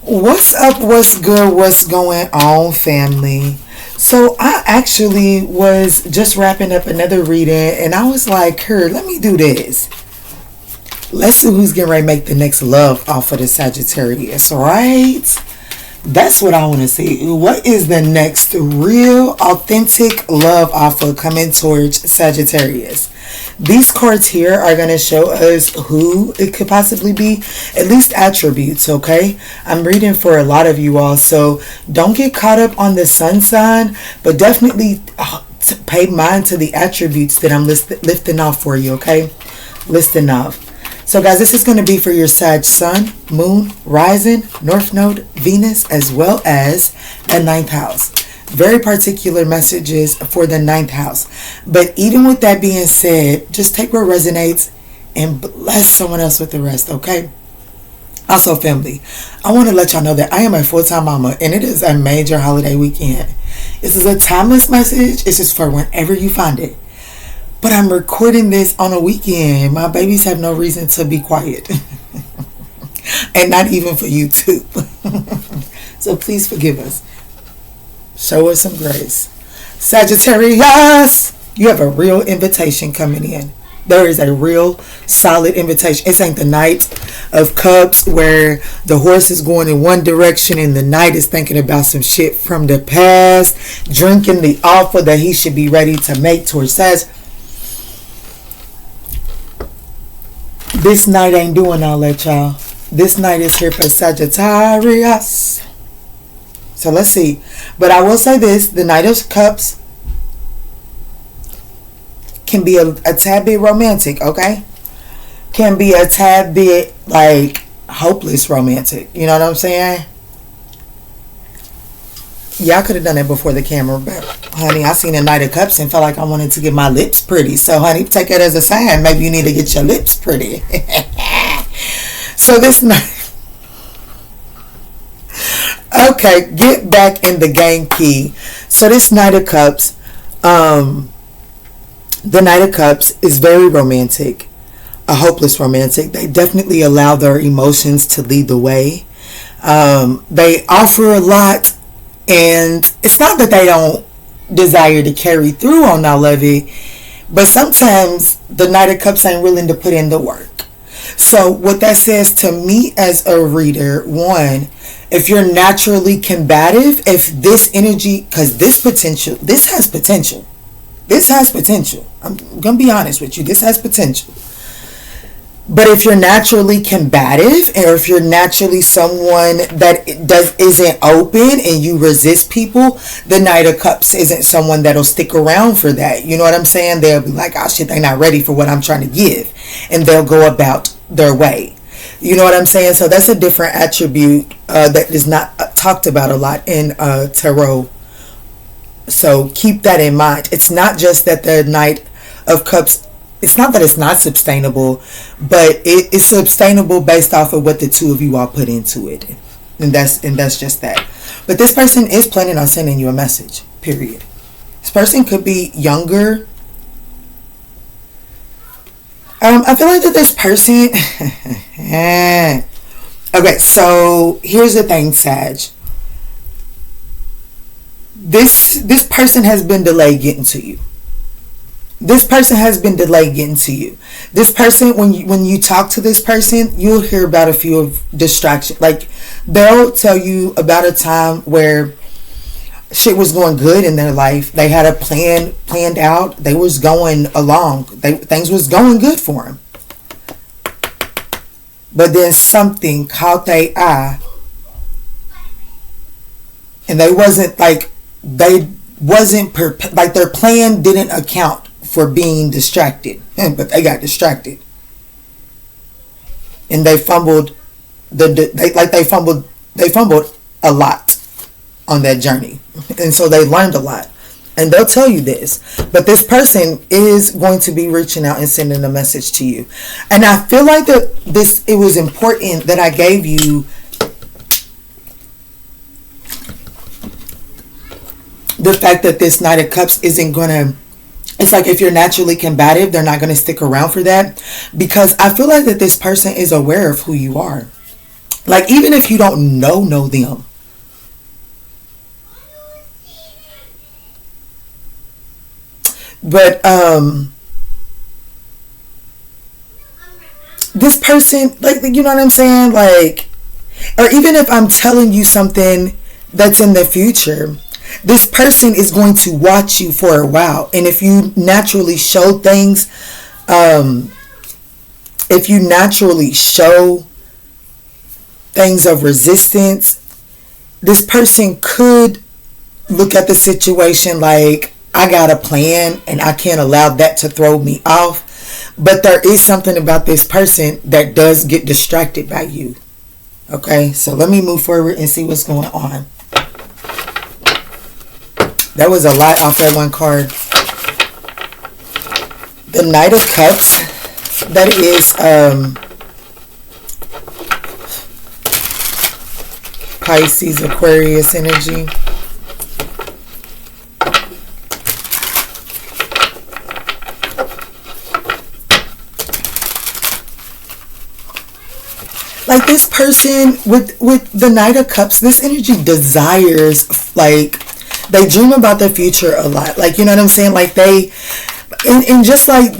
What's up? What's good? What's going on, family? So I actually was just wrapping up another reading, and I was like, "Her, let me do this. Let's see who's getting ready to make the next love off of the Sagittarius, right? That's what I want to see. What is the next real, authentic love offer coming towards Sagittarius? These cards here are going to show us who it could possibly be, at least attributes, okay? I'm reading for a lot of you all, so don't get caught up on the sun sign, but definitely pay mind to the attributes that I'm lifting off for you, okay? Listing off. So guys, this is going to be for your Sag Sun, Moon, Rising, North Node, Venus, as well as the 9th house. Very particular messages for the 9th house. But even with that being said, just take what resonates and bless someone else with the rest, okay? Also, family, I want to let y'all know that I am a full-time mama, and it is a major holiday weekend. This is a timeless message. It's just for whenever you find it. But I'm recording this on a weekend. My babies have no reason to be quiet. And not even for YouTube. So please forgive us. Show us some grace. Sagittarius, you have a real invitation coming in. There is a real solid invitation. It ain't the Knight of Cups where the horse is going in one direction and the knight is thinking about some shit from the past, drinking the offer that he should be ready to make towards Sag. This night ain't doing all that, y'all. This night is here for Sagittarius. So let's see. But I will say this. The Knight of Cups can be a tad bit romantic, okay? Can be a tad bit, like, hopeless romantic. You know what I'm saying? Yeah, I could have done that before the camera, but honey, I seen a Knight of Cups and felt like I wanted to get my lips pretty. So honey, take it as a sign. Maybe you need to get your lips pretty. So this night, okay, get back in the game, key. So this Knight of Cups, the Knight of Cups is very romantic, a hopeless romantic. They definitely allow their emotions to lead the way. They offer a lot. And it's not that they don't desire to carry through on all of it, but sometimes the Knight of Cups ain't willing to put in the work. So what that says to me as a reader, one, if you're naturally combative, if this energy, because this has potential. This has potential. I'm going to be honest with you. This has potential. But if you're naturally combative, or if you're naturally someone that isn't open and you resist people, the Knight of Cups isn't someone that'll stick around for that. You know what I'm saying? They'll be like, oh shit, they're not ready for what I'm trying to give. And they'll go about their way. You know what I'm saying? So that's a different attribute that is not talked about a lot in tarot. So keep that in mind. It's not just that the Knight of Cups, it's not that it's not sustainable, but it's sustainable based off of what the two of you all put into it. And that's just that. But this person is planning on sending you a message, period. This person could be younger. I feel like that this person... Okay, so here's the thing, Sag. This person has been delayed getting to you. This person has been delayed getting to you. This person, when you talk to this person, you'll hear about a few of distractions. Like, they'll tell you about a time where shit was going good in their life. They had a plan planned out. They was going along. Things was going good for them. But then something caught their eye. And their plan didn't account for being distracted, but they got distracted, and they fumbled. They fumbled a lot on that journey, and so they learned a lot. And they'll tell you this, but this person is going to be reaching out and sending a message to you. And I feel like that it was important that I gave you the fact that this Knight of Cups isn't going to, it's like if you're naturally combative, they're not going to stick around for that, because I feel like that this person is aware of who you are. Like, even if you don't know them. But this person, like, you know what I'm saying? Like, or even if I'm telling you something that's in the future, this person is going to watch you for a while. And if you naturally show things, if you naturally show things of resistance, this person could look at the situation like, I got a plan and I can't allow that to throw me off. But there is something about this person that does get distracted by you. Okay, so let me move forward and see what's going on. That was a lot off that one card. The Knight of Cups. That is Pisces, Aquarius energy. Like, this person with the Knight of Cups, this energy desires, like, they dream about the future a lot. Like, you know what I'm saying? Like, they, and just like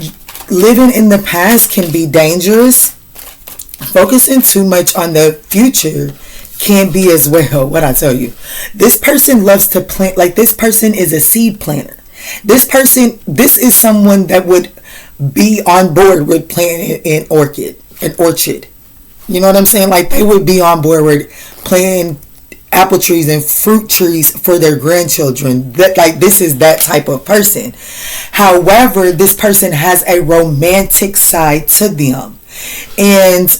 living in the past can be dangerous, focusing too much on the future can be as well. What I tell you, this person loves to plant. Like, this person is a seed planter. This is someone that would be on board with planting an orchard. You know what I'm saying? Like, they would be on board with planting apple trees and fruit trees for their grandchildren. That, like, this is that type of person. However, this person has a romantic side to them. And,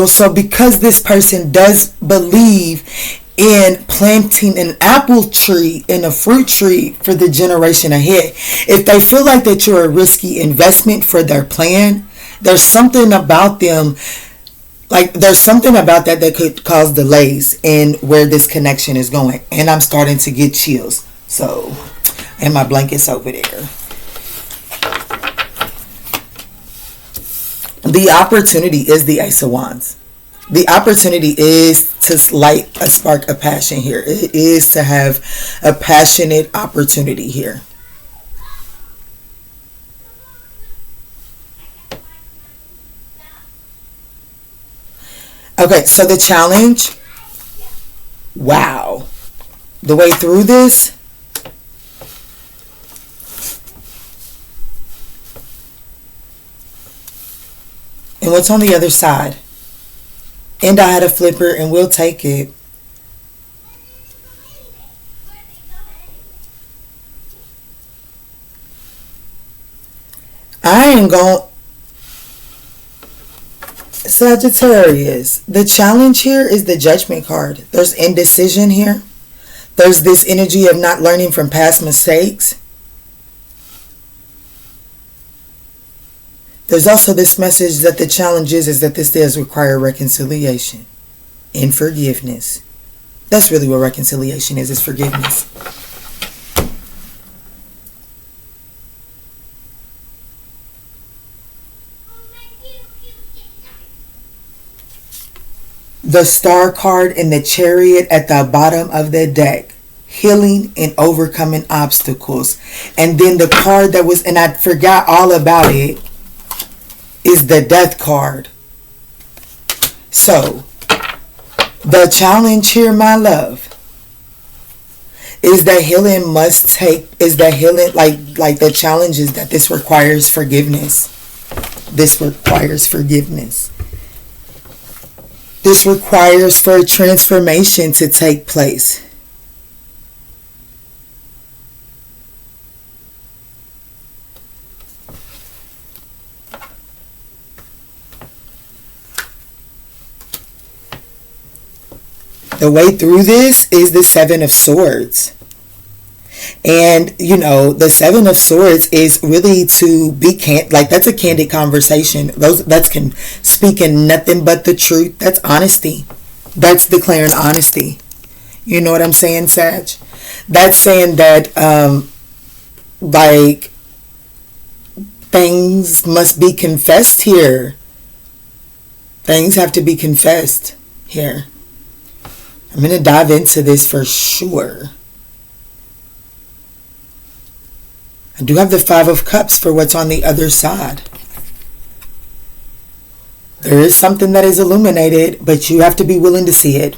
so because this person does believe in planting an apple tree and a fruit tree for the generation ahead, if they feel like that you're a risky investment for their plan, there's something about them, like, there's something about that could cause delays in where this connection is going. And I'm starting to get chills. So, and my blanket's over there. The opportunity is the Ace of Wands. The opportunity is to light a spark of passion here. It is to have a passionate opportunity here. Okay, so the challenge, wow, the way through this, and what's on the other side, and I had a flipper and we'll take it. I ain't going. Sagittarius, the challenge here is the Judgment card. There's indecision here. There's this energy of not learning from past mistakes. There's also this message that the challenge is that this does require reconciliation and forgiveness. That's really what reconciliation is forgiveness. The Star card and the Chariot at the bottom of the deck. Healing and overcoming obstacles. And then the card that was, and I forgot all about it, is the Death card. So, the challenge here, my love, is that healing must take, is that healing, like the challenge is that this requires forgiveness. This requires forgiveness. This requires for a transformation to take place. The way through this is the Seven of Swords. And, the Seven of Swords is really to be that's a candid conversation. That's speaking nothing but the truth. That's honesty. That's declaring honesty. You know what I'm saying, Sag? That's saying that, things must be confessed here. Things have to be confessed here. I'm going to dive into this for sure. I do have the Five of Cups for what's on the other side. There is something that is illuminated, but you have to be willing to see it.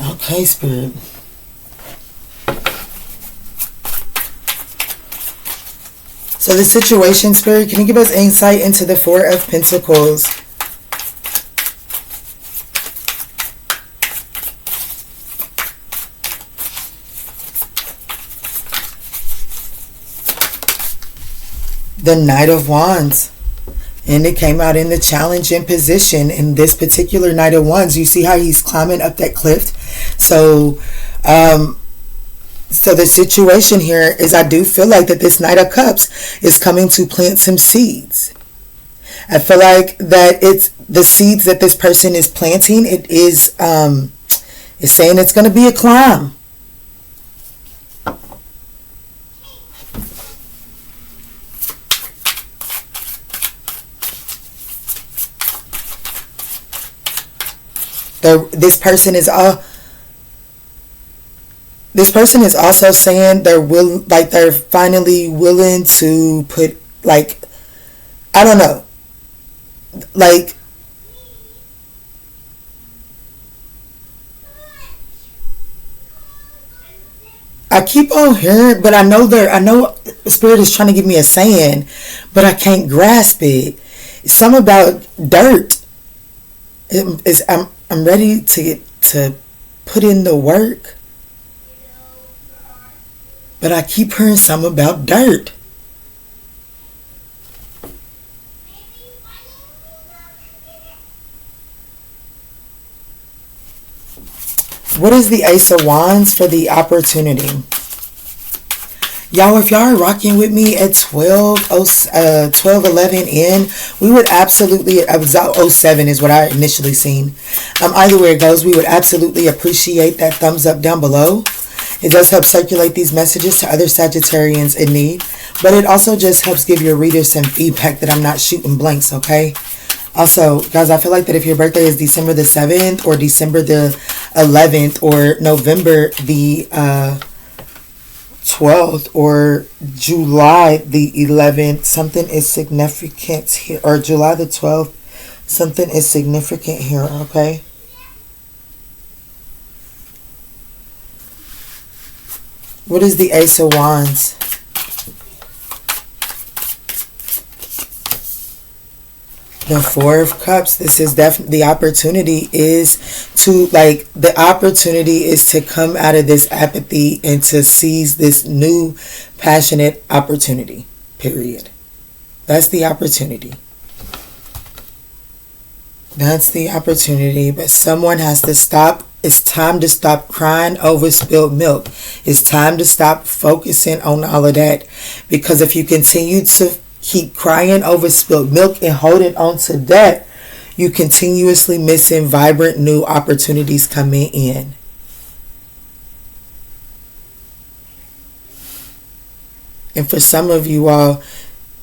Okay, Spirit. So the situation, Spirit, can you give us insight into the Four of Pentacles? The Knight of Wands. And it came out in the challenging position. In this particular Knight of Wands, you see how he's climbing up that cliff. So the situation here is, I do feel like that this Knight of Cups is coming to plant some seeds. I feel like that it's the seeds that this person is planting. It is saying it's going to be a climb. This person is also saying they're finally willing to put, like, I don't know, like, I keep on hearing, but I know Spirit is trying to give me a saying, but I can't grasp it. It's something about dirt. I'm ready to put in the work, but I keep hearing something about dirt. What is the Ace of Wands for the opportunity? Y'all, if y'all are rocking with me at 12:11 in, we would absolutely, 07 is what I initially seen. Either way it goes, we would absolutely appreciate that thumbs up down below. It does help circulate these messages to other Sagittarians in need, but it also just helps give your readers some feedback that I'm not shooting blanks, okay? Also, guys, I feel like that if your birthday is December the 7th or December the 11th or November the 12th or July the 11th, something is significant here, or July the 12th, something is significant here, okay? What is the Ace of Wands? The Four of Cups. This is definitely, the opportunity is to come out of this apathy and to seize this new passionate opportunity, period. That's the opportunity. That's the opportunity, but someone has to stop. It's time to stop crying over spilled milk. It's time to stop focusing on all of that, because if you continue to keep crying over spilled milk and holding on to that, you continuously missing vibrant new opportunities coming in. And for some of you all,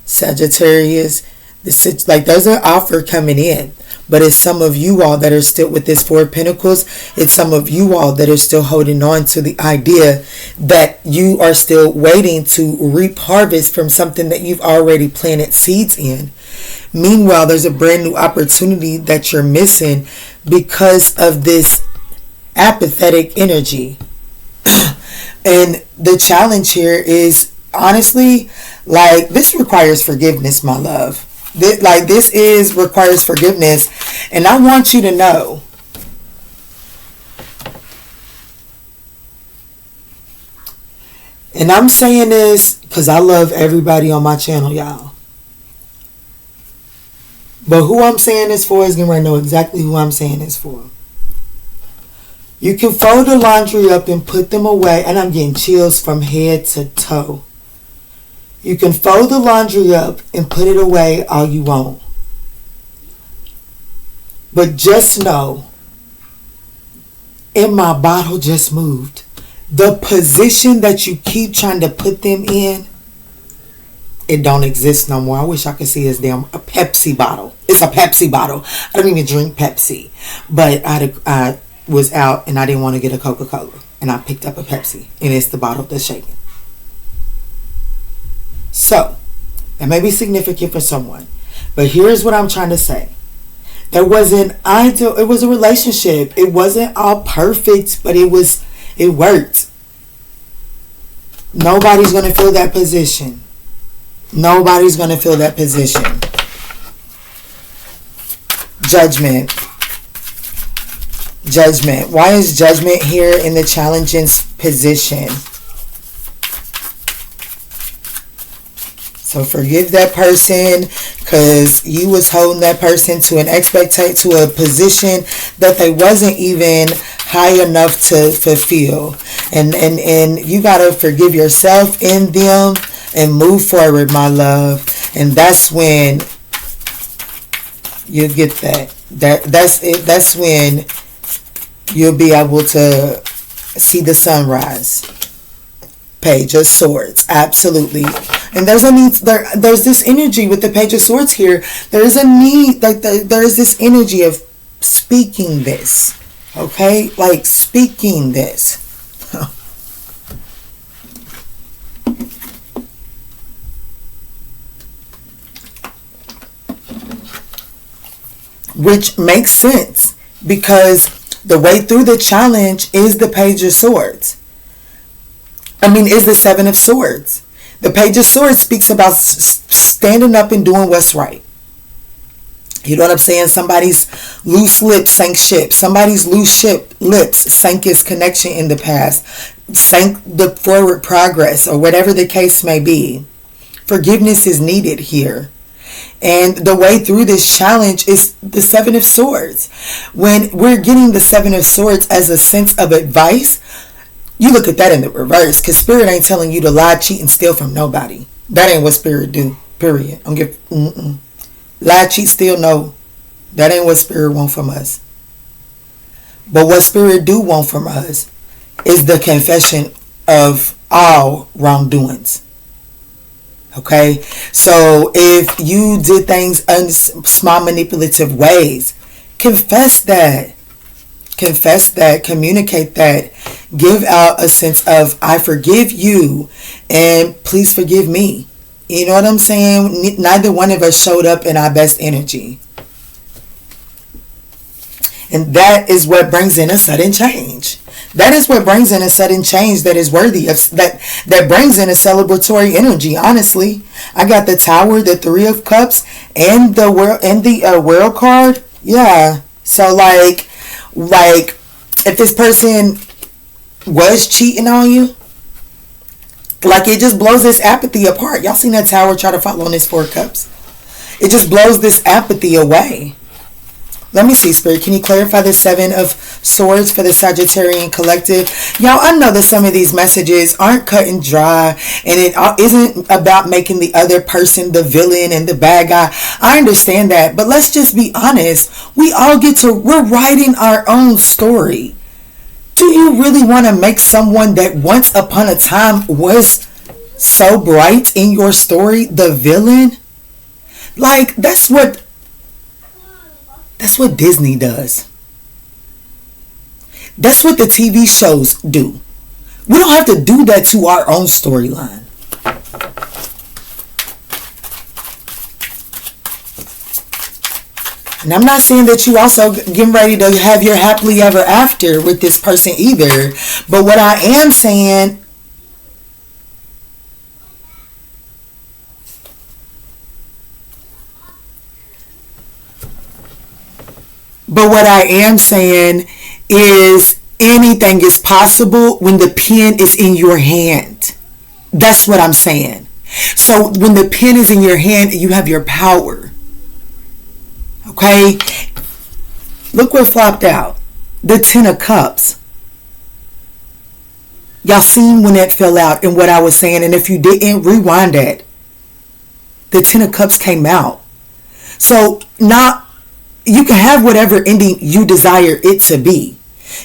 Sagittarius, there's an offer coming in, but it's some of you all that are still with this Four of Pentacles. It's some of you all that are still holding on to the idea that you are still waiting to reap harvest from something that you've already planted seeds in. Meanwhile, there's a brand new opportunity that you're missing because of this apathetic energy. And the challenge here is, honestly, like, this requires forgiveness, my love. This requires forgiveness. And I want you to know, and I'm saying this because I love everybody on my channel, y'all. But who I'm saying this for is going to know exactly who I'm saying this for. You can fold the laundry up and put them away. And I'm getting chills from head to toe. You can fold the laundry up and put it away all you want. But just know, and my bottle just moved, the position that you keep trying to put them in, It don't exist no more. I wish I could see his damn a Pepsi bottle. It's a Pepsi bottle. I don't even drink Pepsi. But I was out and I didn't want to get a Coca-Cola. And I picked up a Pepsi. And it's the bottle that's shaking. So, that may be significant for someone. But here's what I'm trying to say. There wasn't ideal. It was a relationship. It wasn't all perfect, but it worked. Nobody's going to fill that position. Nobody's going to fill that position. Judgment. Judgment. Why is judgment here in the challenging position? So forgive that person because you was holding that person to an expectation, to a position that they wasn't even high enough to fulfill. And you got to forgive yourself in them and move forward, my love. And that's when you get that. That's it. That's when you'll be able to see the sunrise. Page of Swords, absolutely. And there's a need. There's this energy with the Page of Swords here. There is a need. Like there is this energy of speaking this. Okay, like speaking this. Which makes sense because the way through the challenge is the Page of Swords. Is the Seven of Swords. The Page of Swords speaks about standing up and doing what's right. You know what I'm saying? Somebody's loose lips sank ship. Somebody's loose lips sank his connection in the past. Sank the forward progress or whatever the case may be. Forgiveness is needed here. And the way through this challenge is the Seven of Swords. When we're getting the Seven of Swords as a sense of advice, you look at that in the reverse, because Spirit ain't telling you to lie, cheat, and steal from nobody. That ain't what Spirit do, period. Lie, cheat, steal, no. That ain't what Spirit want from us. But what Spirit do want from us is the confession of all wrongdoings. Okay? So if you did things in small manipulative ways, confess that. Confess that, communicate that, give out a sense of I forgive you and please forgive me. You know what I'm saying? Neither one of us showed up in our best energy. And that is what brings in a sudden change. That is what brings in a sudden change that is worthy of that brings in a celebratory energy. Honestly, I got the Tower, the Three of Cups, and the World card. Yeah. So like if this person was cheating on you, like it just blows this apathy apart. Y'all seen that Tower try to follow on this Four of Cups? It just blows this apathy away. Let me see, Spirit. Can you clarify the Seven of Swords for the Sagittarian collective? Y'all, I know that some of these messages aren't cut and dry, and it isn't about making the other person the villain and the bad guy. I understand that, but let's just be honest. We're writing our own story. Do you really want to make someone that once upon a time was so bright in your story the villain? Like, that's what Disney does. That's what the TV shows do. We don't have to do that to our own storyline. And I'm not saying that you also getting ready to have your happily ever after with this person either. But what I am saying, is anything is possible when the pen is in your hand. That's what I'm saying. So when the pen is in your hand, you have your power. Okay? Look what flopped out. The Ten of Cups. Y'all seen when that fell out and what I was saying. And if you didn't, rewind that. The Ten of Cups came out. So now you can have whatever ending you desire it to be.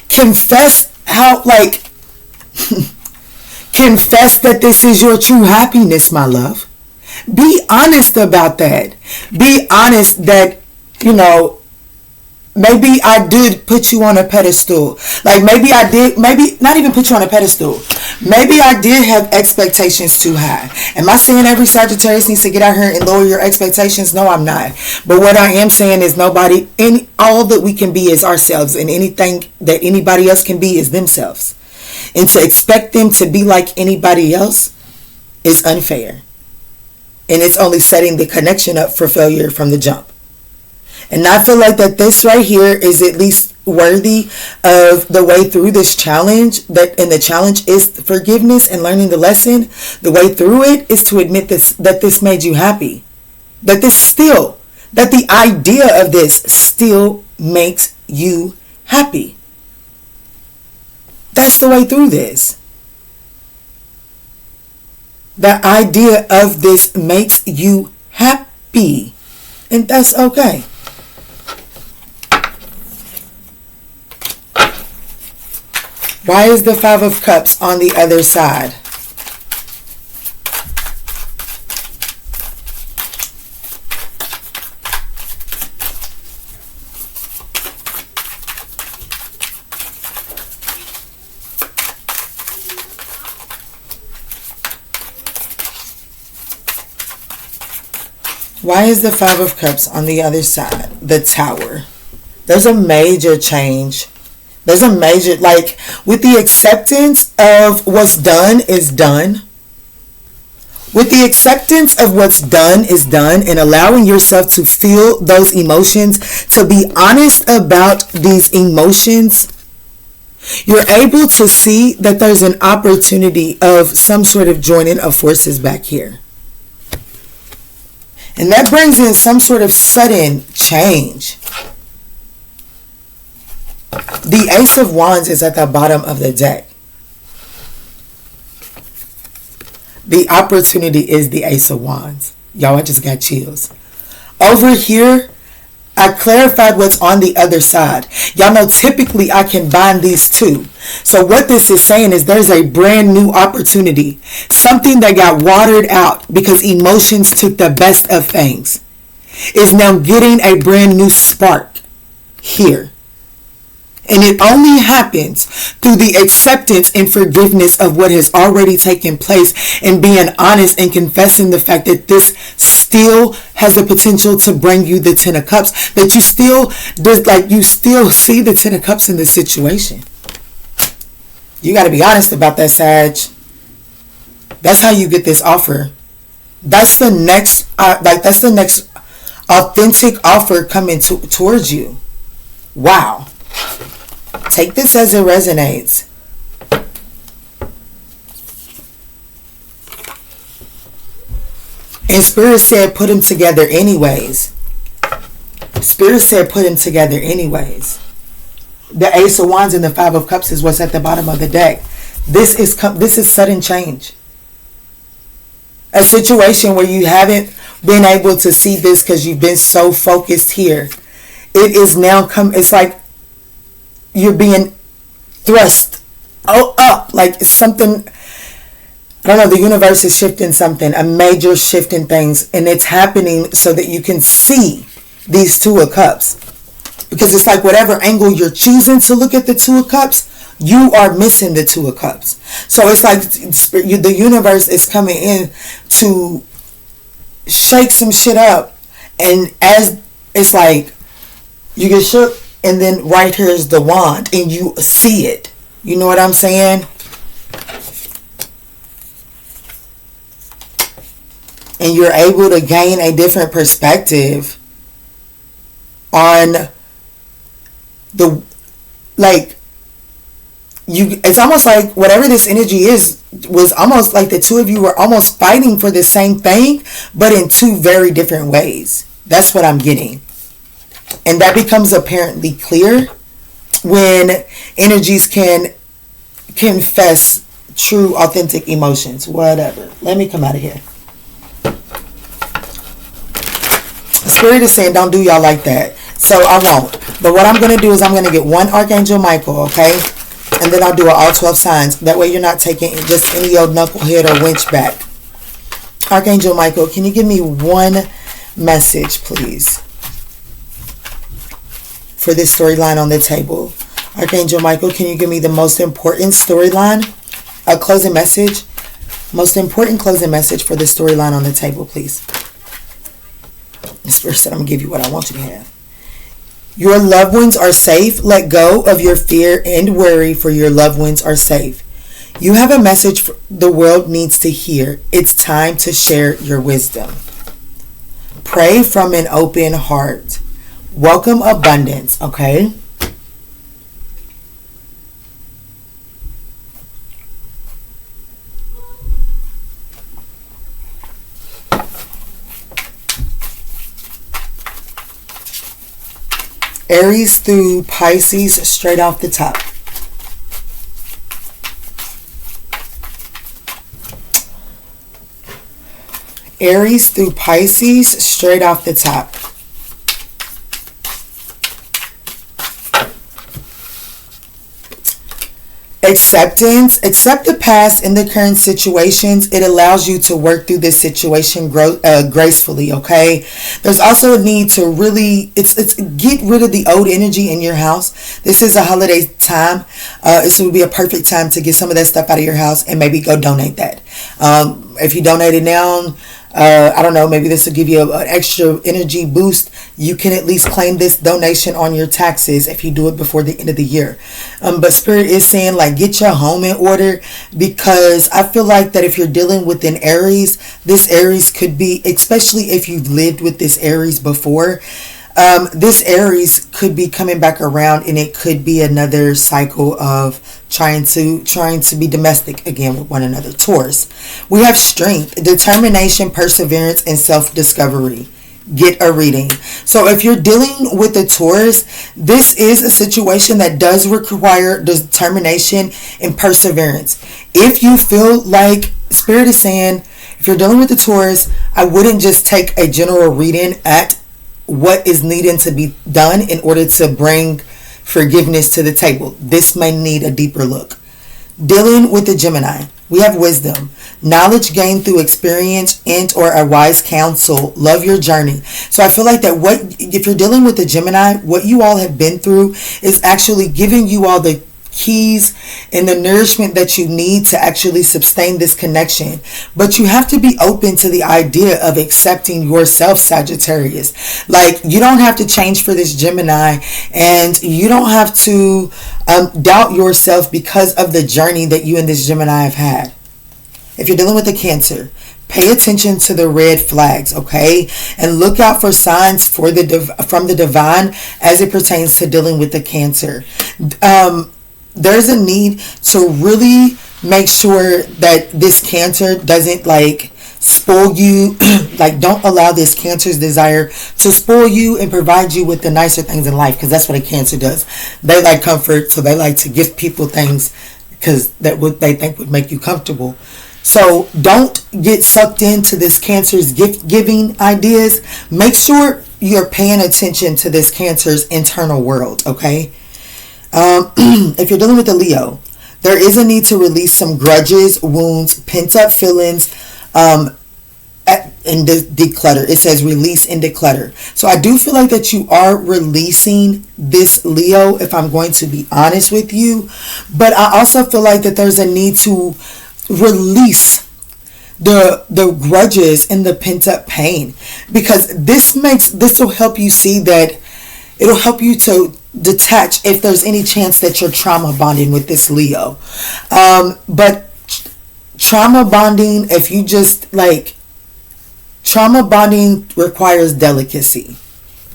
Confess confess that this is your true happiness, my love. Be honest about that. Be honest that, you know, maybe I did put you on a pedestal. Like maybe I did, maybe not even put you on a pedestal. Maybe I did have expectations too high. Am I saying every Sagittarius needs to get out here and lower your expectations? No, I'm not. But what I am saying is all that we can be is ourselves, and anything that anybody else can be is themselves. And to expect them to be like anybody else is unfair. And it's only setting the connection up for failure from the jump. And I feel like that this right here is at least worthy of the way through this challenge. And the challenge is forgiveness and learning the lesson. The way through it is to admit that this made you happy. That the idea of this still makes you happy. That's the way through this. The idea of this makes you happy. And that's okay. Why is the Five of Cups on the other side? Why is the Five of Cups on the other side? The Tower. There's a major change. There's a major, like, with the acceptance of what's done is done. With the acceptance of what's done is done and allowing yourself to feel those emotions, to be honest about these emotions, you're able to see that there's an opportunity of some sort of joining of forces back here. And that brings in some sort of sudden change. The Ace of Wands is at the bottom of the deck. The opportunity is the Ace of Wands. Y'all, I just got chills. Over here, I clarified what's on the other side. Y'all know typically I combine these two. So what this is saying is there's a brand new opportunity. Something that got watered out because emotions took the best of things is now getting a brand new spark here. And it only happens through the acceptance and forgiveness of what has already taken place and being honest and confessing the fact that this still has the potential to bring you the Ten of Cups. That you still see the Ten of Cups in this situation. You got to be honest about that, Sag. That's how you get this offer. That's the next authentic offer coming towards you. Wow. Take this as it resonates. And Spirit said put them together anyways. Spirit said put them together anyways. The Ace of Wands and the Five of Cups is what's at the bottom of the deck. This is sudden change. A situation where you haven't been able to see this because you've been so focused here. It is now it's like you're being thrust up, like it's something, I don't know, the universe is shifting something, a major shift in things, and it's happening so that you can see these Two of Cups. Because it's like whatever angle you're choosing to look at the Two of Cups, you are missing the Two of Cups. So it's like the universe is coming in to shake some shit up, and as it's like you get shook, and then right here is the wand, and you see it. You know what I'm saying? And you're able to gain a different perspective on the, like, it's almost like whatever this energy is was almost like the two of you were almost fighting for the same thing, but in two very different ways. That's what I'm getting. And that becomes apparently clear when energies can confess true, authentic emotions. Whatever. Let me come out of here. Spirit is saying don't do y'all like that. So I won't. But what I'm going to do is I'm going to get one Archangel Michael, okay? And then I'll do all 12 signs. That way you're not taking just any old knucklehead or winch back. Archangel Michael, can you give me one message, please, for this storyline on the table? Archangel Michael, can you give me the most important storyline? A closing message? Most important closing message for the storyline on the table, please. The Spirit said, I'm going to give you what I want you to have. Your loved ones are safe. Let go of your fear and worry, for your loved ones are safe. You have a message the world needs to hear. It's time to share your wisdom. Pray from an open heart. Welcome abundance, okay? Aries through Pisces, straight off the top. Aries through Pisces, straight off the top. Acceptance. Accept the past and the current situations. It allows you to work through this situation gracefully, okay? There's also a need to really, it's get rid of the old energy in your house. This is a holiday time. This would be a perfect time to get some of that stuff out of your house and maybe go donate that. If you donate it now, I don't know, maybe this will give you an extra energy boost. You can at least claim this donation on your taxes if you do it before the end of the year. But Spirit is saying, like, get your home in order, because I feel like that if you're dealing with an Aries, this Aries could be, especially if you've lived with this Aries before, this Aries could be coming back around, and it could be another cycle of trying to be domestic again with one another. Taurus, we have strength, determination, perseverance, and self-discovery. Get a reading. So if you're dealing with a Taurus, this is a situation that does require determination and perseverance. If you feel like Spirit is saying, if you're dealing with a Taurus, I wouldn't just take a general reading at what is needing to be done in order to bring forgiveness to the table. This may need a deeper look. Dealing with the Gemini, we have wisdom, knowledge gained through experience and or a wise counsel. Love your journey. So I feel like that if you're dealing with the Gemini, what you all have been through is actually giving you all the keys and the nourishment that you need to actually sustain this connection. But you have to be open to the idea of accepting yourself, Sagittarius. Like, you don't have to change for this Gemini, and you don't have to doubt yourself because of the journey that you and this Gemini have had. If you're dealing with a Cancer, pay attention to the red flags, okay? And look out for signs from the divine as it pertains to dealing with the Cancer. There's a need to really make sure that this Cancer doesn't like spoil you. Like, don't allow this Cancer's desire to spoil you and provide you with the nicer things in life, because that's what a Cancer does. They like comfort, so they like to give people things because that what they think would make you comfortable. So don't get sucked into this Cancer's gift giving ideas. Make sure you're paying attention to this Cancer's internal world, okay? If you're dealing with a Leo, there is a need to release some grudges, wounds, pent-up feelings, and declutter. It says release and declutter. So I do feel like that you are releasing this, Leo, if I'm going to be honest with you. But I also feel like that there's a need to release the grudges and the pent-up pain, because this will help you see that it'll help you to detach if there's any chance that you're trauma bonding with this Leo. But trauma bonding, if you just like, trauma bonding requires delicacy.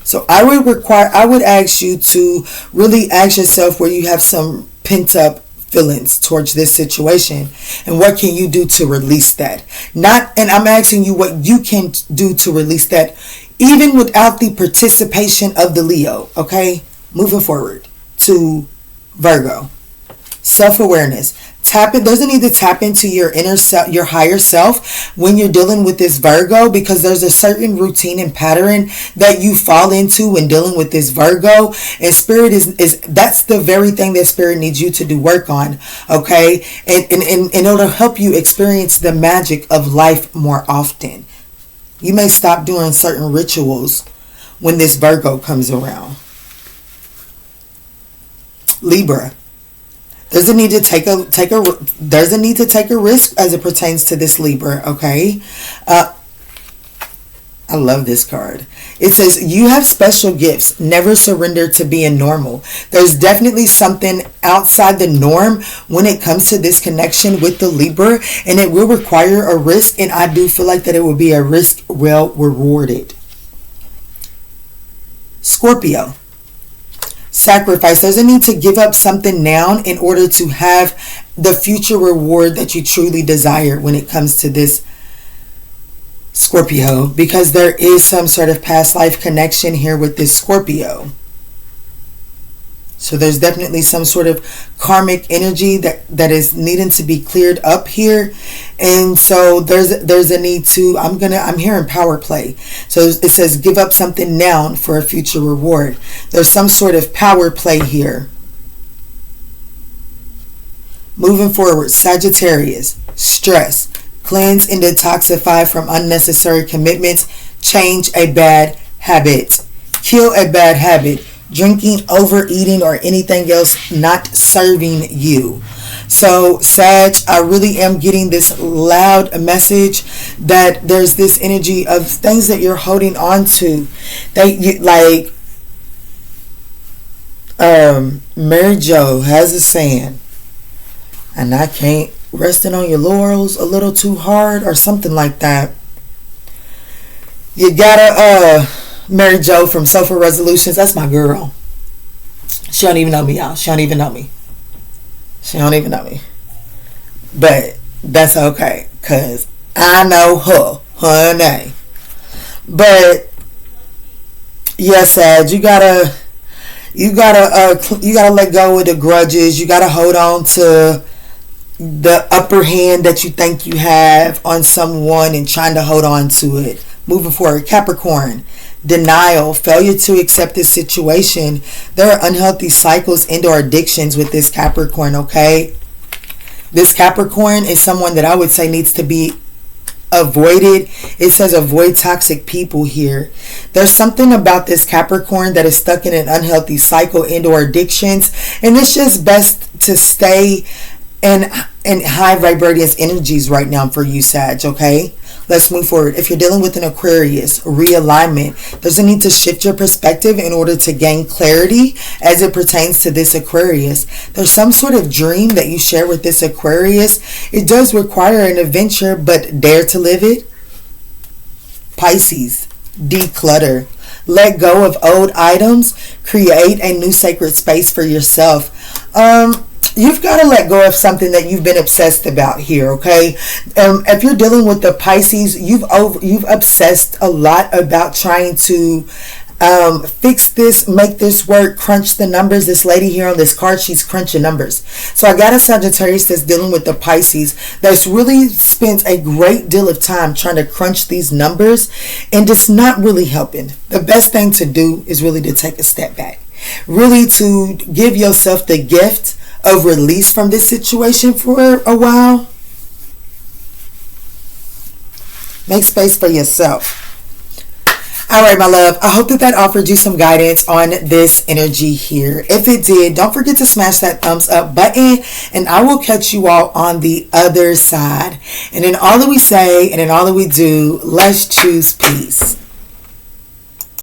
So I would ask you to really ask yourself where you have some pent up feelings towards this situation, and what can you do to release that. And I'm asking you what you can do to release that, even without the participation of the Leo. Okay, moving forward to Virgo. Self-awareness. There's a need to tap into your inner self, your higher self, when you're dealing with this Virgo, because there's a certain routine and pattern that you fall into when dealing with this Virgo, and spirit is that's the very thing that spirit needs you to do work on, okay? And it'll help you experience the magic of life more often. You may stop doing certain rituals when this Virgo comes around. Libra. There's a need to take a risk as it pertains to this Libra, okay? I love this card. It says, you have special gifts. Never surrender to being normal. There's definitely something outside the norm when it comes to this connection with the Libra, and it will require a risk, and I do feel like that it will be a risk well rewarded. Scorpio. Sacrifice. There's a need to give up something now in order to have the future reward that you truly desire when it comes to this Scorpio, because there is some sort of past life connection here with this Scorpio. So there's definitely some sort of karmic energy that is needing to be cleared up here. And so there's a need to, I'm hearing power play. So it says give up something now for a future reward. There's some sort of power play here. Moving forward, Sagittarius. Stress. Cleanse and detoxify from unnecessary commitments. Change a bad habit. Kill a bad habit. Drinking, overeating, or anything else not serving you. So, Sag, I really am getting this loud message that there's this energy of things that you're holding on to. Mary Jo has a saying, and I can't, resting on your laurels a little too hard or something like that. You gotta, Mary Jo from Sofa Resolutions, that's my girl. She don't even know me, y'all. She don't even know me. But that's okay, cause I know her, honey. But yes, Sag, you gotta let go of the grudges. You gotta hold on to the upper hand that you think you have on someone and trying to hold on to it. Moving forward, Capricorn. Denial, failure to accept this situation. There are unhealthy cycles and/or addictions with this Capricorn, okay? This Capricorn is someone that I would say needs to be avoided. It says avoid toxic people here. There's something about this Capricorn that is stuck in an unhealthy cycle and/or addictions, and it's just best to stay in high vibrating energies right now for you, Sag, okay? Let's move forward. If you're dealing with an Aquarius, realignment, there's a need to shift your perspective in order to gain clarity as it pertains to this Aquarius. There's some sort of dream that you share with this Aquarius. It does require an adventure, but dare to live it. Pisces, declutter. Let go of old items. Create a new sacred space for yourself. You've got to let go of something that you've been obsessed about here, okay? If you're dealing with the Pisces, you've obsessed a lot about trying to fix this, make this work, crunch the numbers. This lady here on this card, she's crunching numbers. So I got a Sagittarius that's dealing with the Pisces that's really spent a great deal of time trying to crunch these numbers, and it's not really helping. The best thing to do is really to take a step back. Really to give yourself the gift of release from this situation for a while. Make space for yourself. All right, my love. I hope that offered you some guidance on this energy here. If it did, don't forget to smash that thumbs up button, and I will catch you all on the other side. And in all that we say and in all that we do, let's choose peace.